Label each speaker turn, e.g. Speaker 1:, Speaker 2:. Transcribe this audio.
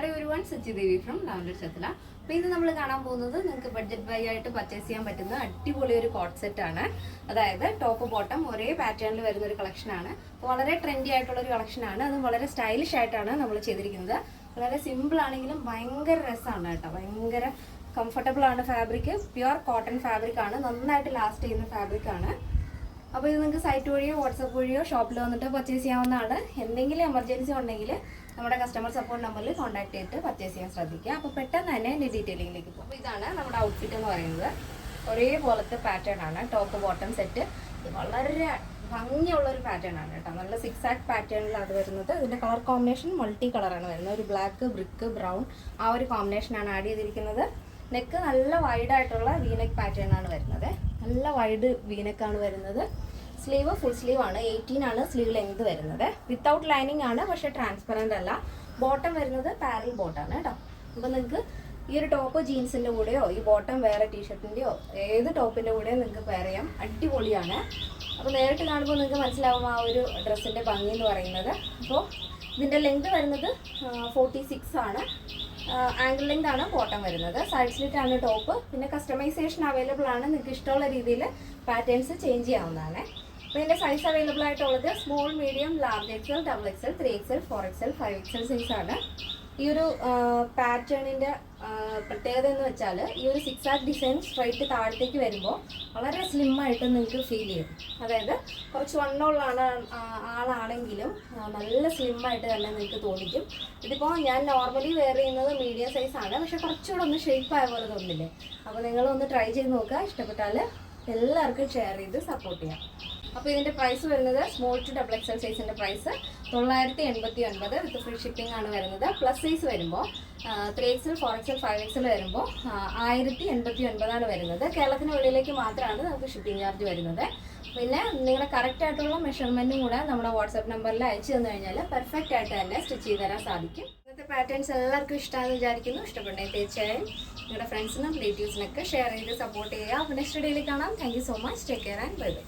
Speaker 1: Hello everyone, Sachidevi from lavender ചത്തല. അപ്പോൾ ഇത് നമ്മൾ കാണാൻ പോകുന്നത് നിങ്ങൾക്ക് ബഡ്ജറ്റ് ബൈ ആയിട്ട് പർച്ചേസ് ചെയ്യാൻ പറ്റുന്ന അടിപൊളി ഒരു കോട്ട് സെറ്റ് ആണ്. അതായത് ടോപ്പ് ബോട്ടം ഒരേ പാറ്റേണിൽ വരുന്ന ഒരു കളക്ഷനാണ്. അപ്പോൾ വളരെ ട്രെൻഡി ആയിട്ടുള്ള ഒരു കളക്ഷനാണ്. അത് വളരെ സ്റ്റൈലിഷ് ആയിട്ടാണ് നമ്മൾ ചെയ്തിരിക്കുന്നത്. വളരെ സിമ്പിൾ ആണെങ്കിലും ഭയങ്കര രസമാണ് കേട്ടോ. ഭയങ്കര കംഫർട്ടബിൾ ആണ്. ഫാബ്രിക് പ്യുവർ കോട്ടൺ ഫാബ്രിക് ആണ്. നന്നായിട്ട് ലാസ്റ്റ് ചെയ്യുന്ന ഫാബ്രിക് ആണ്. അപ്പോൾ ഇത് നിങ്ങൾക്ക് സൈറ്റ് വഴിയോ വാട്സപ്പ് വഴിയോ ഷോപ്പിൽ വന്നിട്ട് പർച്ചേസ് ചെയ്യാവുന്നതാണ്. എന്തെങ്കിലും എമർജൻസി ഉണ്ടെങ്കിൽ നമ്മുടെ കസ്റ്റമർ സപ്പോർട്ട് നമ്പറിൽ കോൺടാക്ട് ചെയ്തിട്ട് പർച്ചേസ് ചെയ്യാൻ ശ്രദ്ധിക്കുക. അപ്പോൾ പെട്ടെന്ന് തന്നെ എൻ്റെ ഡീറ്റെയിലിംഗിലേക്ക് പോകും. അപ്പോൾ ഇതാണ് നമ്മുടെ ഔട്ട്ഫിറ്റ് എന്ന് പറയുന്നത്. ഒരേപോലത്തെ പാറ്റേൺ ആണ് ടോപ്പ് ബോട്ടം സെറ്റ്. വളരെ ഭംഗിയുള്ളൊരു പാറ്റേൺ ആണ് കേട്ടോ. നല്ല 6 ആക്ട് പാറ്റേണിലാണ് വരുന്നത്. ഇതിൻ്റെ കളർ കോമ്പിനേഷൻ മൾട്ടി കളറാണ് വരുന്നത്. ഒരു ബ്ലാക്ക്, ബ്രിക്ക്, ബ്രൗൺ ആ ഒരു കോമ്പിനേഷനാണ് ആഡ് ചെയ്തിരിക്കുന്നത്. നെക്ക് നല്ല വൈഡായിട്ടുള്ള വീനെക്ക് പാറ്റേൺ ആണ് വരുന്നത്. നല്ല വൈഡ് വീനെക്കാണ് വരുന്നത്. സ്ലീവ് ഫുൾ സ്ലീവ് ആണ്. 18 ആണ് സ്ലീവ് ലെങ്ത് വരുന്നത്. വിത്തൗട്ട് ലൈനിങ് ആണ്, പക്ഷേ ട്രാൻസ്പെറൻ്റ് അല്ല. ബോട്ടം വരുന്നത് പാരൽ ബോട്ടാണ് കേട്ടോ. അപ്പോൾ നിങ്ങൾക്ക് ഈ ഒരു ടോപ്പ് ജീൻസിൻ്റെ കൂടെയോ ഈ ബോട്ടം വേറെ ടീഷർട്ടിൻ്റെയോ ഏത് ടോപ്പിൻ്റെ കൂടെയോ നിങ്ങൾക്ക് പെയർ ചെയ്യാം. അടിപൊളിയാണ്. അപ്പോൾ നേരിട്ട് കാണുമ്പോൾ നിങ്ങൾക്ക് മനസ്സിലാവും ആ ഒരു ഡ്രസ്സിൻ്റെ ഭംഗി എന്ന് പറയുന്നത്. അപ്പോൾ ഇതിൻ്റെ ലെങ്ത് വരുന്നത് 46 ആണ്. ആംഗിൾ ലെങ്ത് ആണ് ബോട്ടം വരുന്നത്. സൈഡ് സ്ലിറ്റ് ആണ് ടോപ്പ്. പിന്നെ കസ്റ്റമൈസേഷൻ അവൈലബിൾ ആണ്. നിങ്ങൾക്ക് ഇഷ്ടമുള്ള രീതിയിൽ പാറ്റേൺസ് ചേഞ്ച് ചെയ്യാവുന്നതാണ്. അപ്പോൾ ഇതിൻ്റെ സൈസ് അവൈലബിൾ ആയിട്ടുള്ളത് small, medium, large XL, double XL, 3XL, 4XL, 5XL സൈസാണ്. ഈ ഒരു പാറ്റേണിൻ്റെ പ്രത്യേകത എന്ന് വെച്ചാൽ ഈ ഒരു 6 ആക്ട് ഡിസൈൻ സ്ട്രൈറ്റ് താഴത്തേക്ക് വരുമ്പോൾ വളരെ സ്ലിമ്മായിട്ട് നിങ്ങൾക്ക് ഫീൽ ചെയ്യും. അതായത് കുറച്ച് വണ്ണമുള്ള ആളാണെങ്കിലും നല്ല സ്ലിമ്മായിട്ട് തന്നെ നിങ്ങൾക്ക് തോന്നിക്കും. ഇതിപ്പോൾ ഞാൻ നോർമലി വെയർ ചെയ്യുന്നത് മീഡിയം സൈസാണ്, പക്ഷെ കുറച്ചുകൂടെ ഒന്ന് ഷേപ്പ് ആയ പോലെ തോന്നില്ലേ. അപ്പോൾ നിങ്ങളൊന്ന് ട്രൈ ചെയ്ത് നോക്കുക. ഇഷ്ടപ്പെട്ടാൽ എല്ലാവർക്കും ഷെയർ ചെയ്ത് സപ്പോർട്ട് ചെയ്യാം. അപ്പോൾ ഇതിൻ്റെ പ്രൈസ് വരുന്നത് സ്മോൾ ടു ഡബിൾ എക്സൽ സൈസിൻ്റെ പ്രൈസ് 989 വിത്ത് ഫ്രീ ഷിപ്പിംഗ് ആണ് വരുന്നത്. പ്ലസ് സൈസ് വരുമ്പോൾ 3XL, 4XL, 5XL വരുമ്പോൾ 1089 ആണ് വരുന്നത്. കേരളത്തിന് വെളിയിലേക്ക് മാത്രമാണ് നമുക്ക് ഷിപ്പിംഗ് ചാർജ് വരുന്നത്. പിന്നെ നിങ്ങളുടെ കറക്റ്റ് ആയിട്ടുള്ള മെഷർമെൻറ്റും കൂടെ നമ്മുടെ വാട്സാപ്പ് നമ്പറിൽ അയച്ചു തന്നു കഴിഞ്ഞാൽ പെർഫെക്റ്റ് ആയിട്ട് തന്നെ സ്റ്റിച്ച് ചെയ്ത് തരാൻ സാധിക്കും. ഇന്നത്തെ പാറ്റേൺസ് എല്ലാവർക്കും ഇഷ്ടമാണെന്ന് വിചാരിക്കുന്നു. ഇഷ്ടപ്പെട്ടെങ്കിൽ തീർച്ചയായും നിങ്ങളുടെ ഫ്രണ്ട്സിനും റിലേറ്റീവ്സിനൊക്കെ ഷെയർ ചെയ്ത് സപ്പോർട്ട് ചെയ്യുക. അപ്പോൾ നെക്സ്റ്റ് ഡേയിൽ കാണാം. Thank you so much. Take care and bye bye.